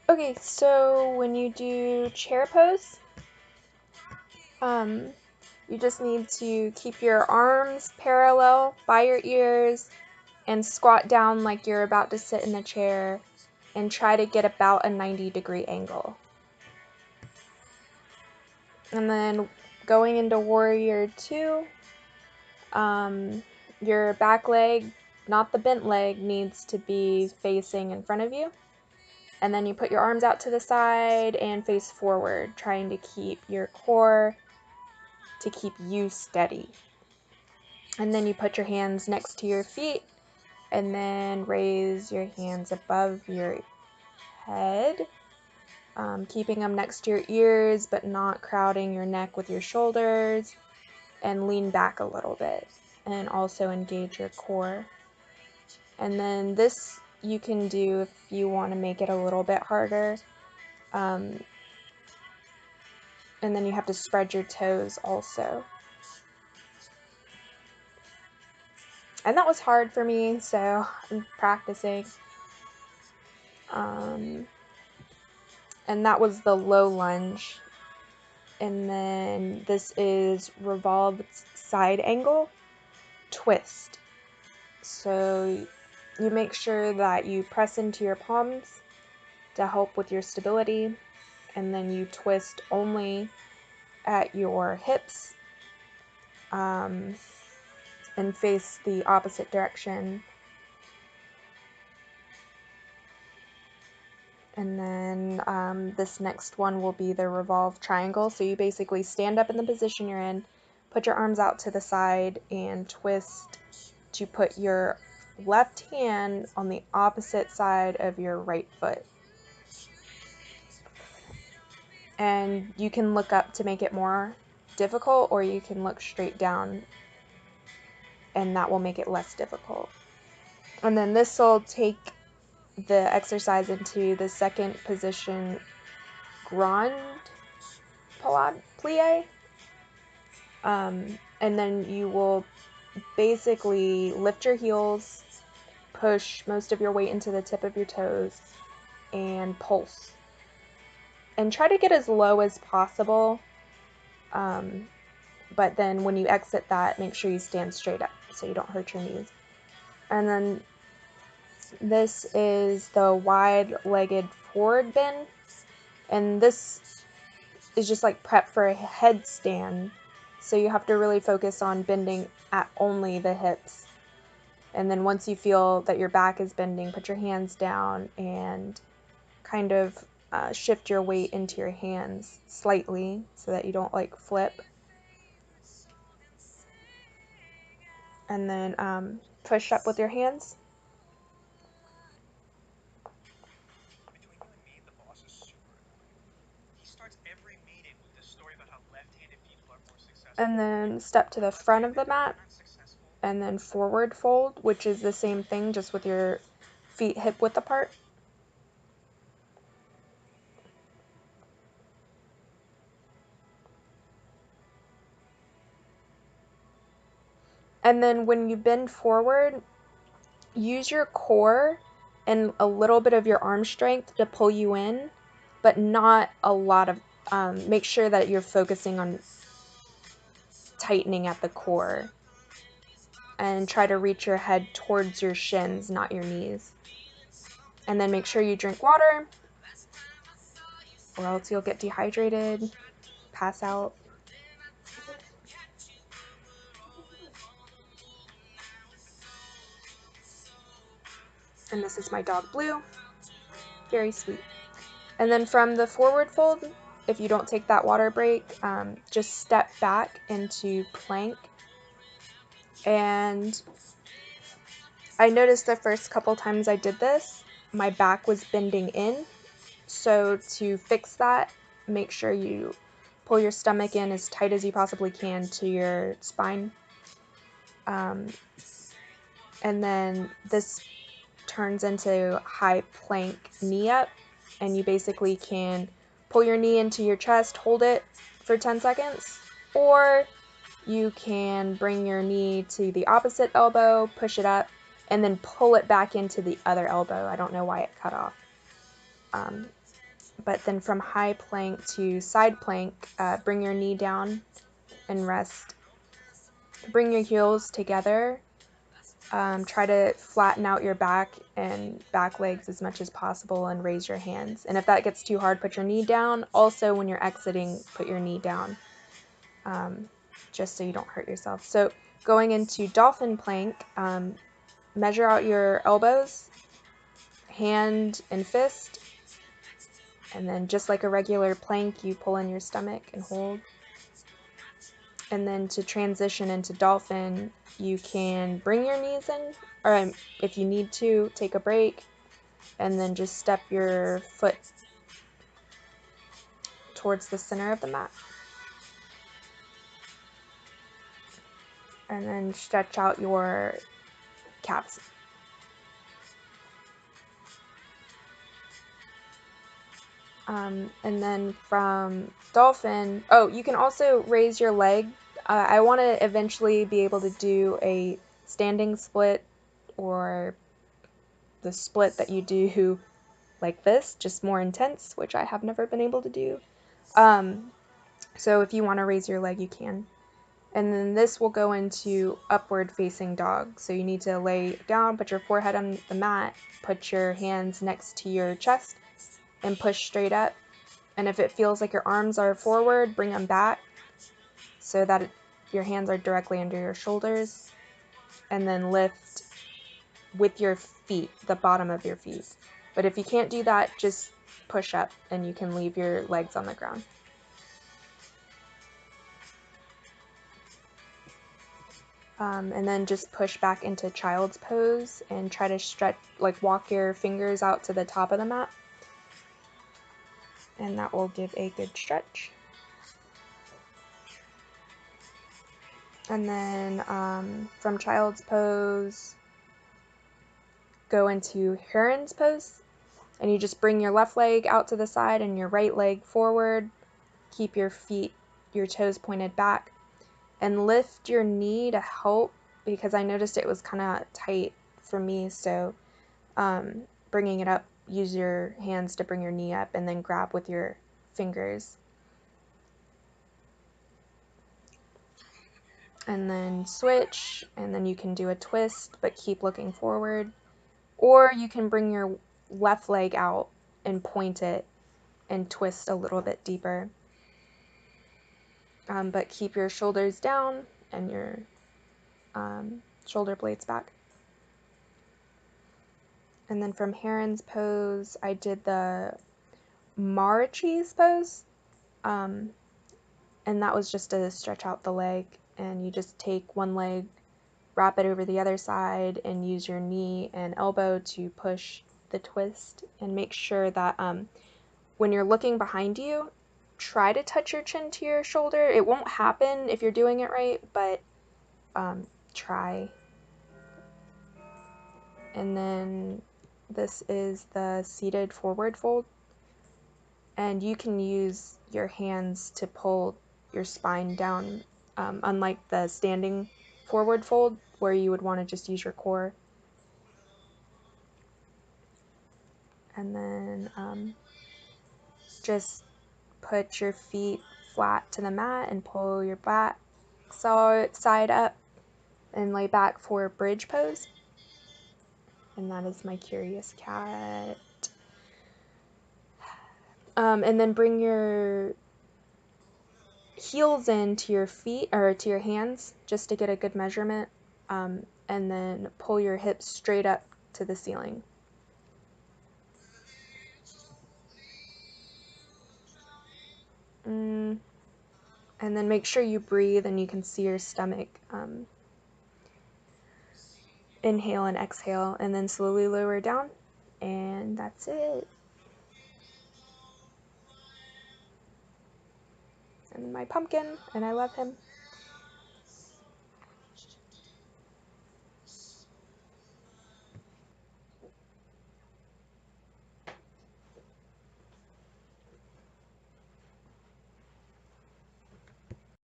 Okay, so when you do chair pose, you just need to keep your arms parallel by your ears and squat down like you're about to sit in a chair and try to get about a 90-degree angle. And then going into Warrior 2, your back leg, not the bent leg, needs to be facing in front of you. And then you put your arms out to the side and face forward, trying to keep your core, to keep you steady. And then you put your hands next to your feet and then raise your hands above your head, keeping them next to your ears but not crowding your neck with your shoulders, and lean back a little bit and also engage your core. And then this you can do if you want to make it a little bit harder. And then you have to spread your toes also. And that was hard for me, so I'm practicing. And that was the low lunge. And then this is revolve side angle twist. So you make sure that you press into your palms to help with your stability, and then you twist only at your hips and face the opposite direction. And then this next one will be the revolve triangle. So you basically stand up in the position you're in, put your arms out to the side, and twist to put your left hand on the opposite side of your right foot. And you can look up to make it more difficult, or you can look straight down, and that will make it less difficult. And then this will take the exercise into the second position, Grande Plie. And then you will basically lift your heels, push most of your weight into the tip of your toes, and pulse. And try to get as low as possible. But then when you exit that, make sure you stand straight up so you don't hurt your knees. And then this is the wide-legged forward bend. And this is just like prep for a headstand. So you have to really focus on bending at only the hips. And then once you feel that your back is bending, put your hands down and kind of shift your weight into your hands slightly so that you don't like flip. And then push up with your hands. And then step to the front of the mat and then forward fold, which is the same thing, just with your feet hip width apart. And then when you bend forward, use your core and a little bit of your arm strength to pull you in, but not a lot of, make sure that you're focusing on tightening at the core. And try to reach your head towards your shins, not your knees. And then make sure you drink water, or else you'll get dehydrated, pass out. And this is my dog Blue. Very sweet. And then from the forward fold, if you don't take that water break, just step back into plank. And I noticed the first couple times I did this, my back was bending in. So to fix that, make sure you pull your stomach in as tight as you possibly can to your spine. And then this turns into high plank knee up, and you basically can pull your knee into your chest, hold it for 10 seconds, or you can bring your knee to the opposite elbow, push it up, and then pull it back into the other elbow. I don't know why it cut off. But then from high plank to side plank, bring your knee down and rest. Bring your heels together. Try to flatten out your back and back legs as much as possible and raise your hands. And if that gets too hard, put your knee down. Also, when you're exiting, put your knee down, just so you don't hurt yourself. So going into dolphin plank, measure out your elbows, hand and fist, and then just like a regular plank, you pull in your stomach and hold. And then to transition into dolphin, you can bring your knees in, or if you need to, take a break, and then just step your foot towards the center of the mat. And then stretch out your calves. And then from dolphin, you can also raise your leg. I want to eventually be able to do a standing split, or the split that you do like this, just more intense, which I have never been able to do. So if you want to raise your leg, you can. And then this will go into upward facing dog. So you need to lay down, put your forehead on the mat, put your hands next to your chest, and push straight up. And if it feels like your arms are forward, bring them back so that your hands are directly under your shoulders. And then lift with your feet, the bottom of your feet. But if you can't do that, just push up and you can leave your legs on the ground. And then just push back into child's pose and try to stretch, like walk your fingers out to the top of the mat. And that will give a good stretch. And then from child's pose, go into heron's pose. And you just bring your left leg out to the side and your right leg forward. Keep your feet, your toes pointed back. And lift your knee to help, because I noticed it was kind of tight for me. So bringing it up, use your hands to bring your knee up and then grab with your fingers. And then switch, and then you can do a twist, but keep looking forward. Or you can bring your left leg out and point it and twist a little bit deeper. But keep your shoulders down and your shoulder blades back. And then from heron's pose, I did the Marichyasana pose. And that was just to stretch out the leg. And you just take one leg, wrap it over the other side, and use your knee and elbow to push the twist. And make sure that when you're looking behind you, try to touch your chin to your shoulder. It won't happen if you're doing it right, but try. And then this is the seated forward fold. And you can use your hands to pull your spine down, unlike the standing forward fold where you would want to just use your core. And then just put your feet flat to the mat and pull your back side up and lay back for bridge pose. And that is my curious cat. And then bring your heels into your feet, or to your hands, just to get a good measurement. And then pull your hips straight up to the ceiling. And then make sure you breathe and you can see your stomach. Inhale and exhale, and then slowly lower down. And that's it. And my pumpkin, and I love him.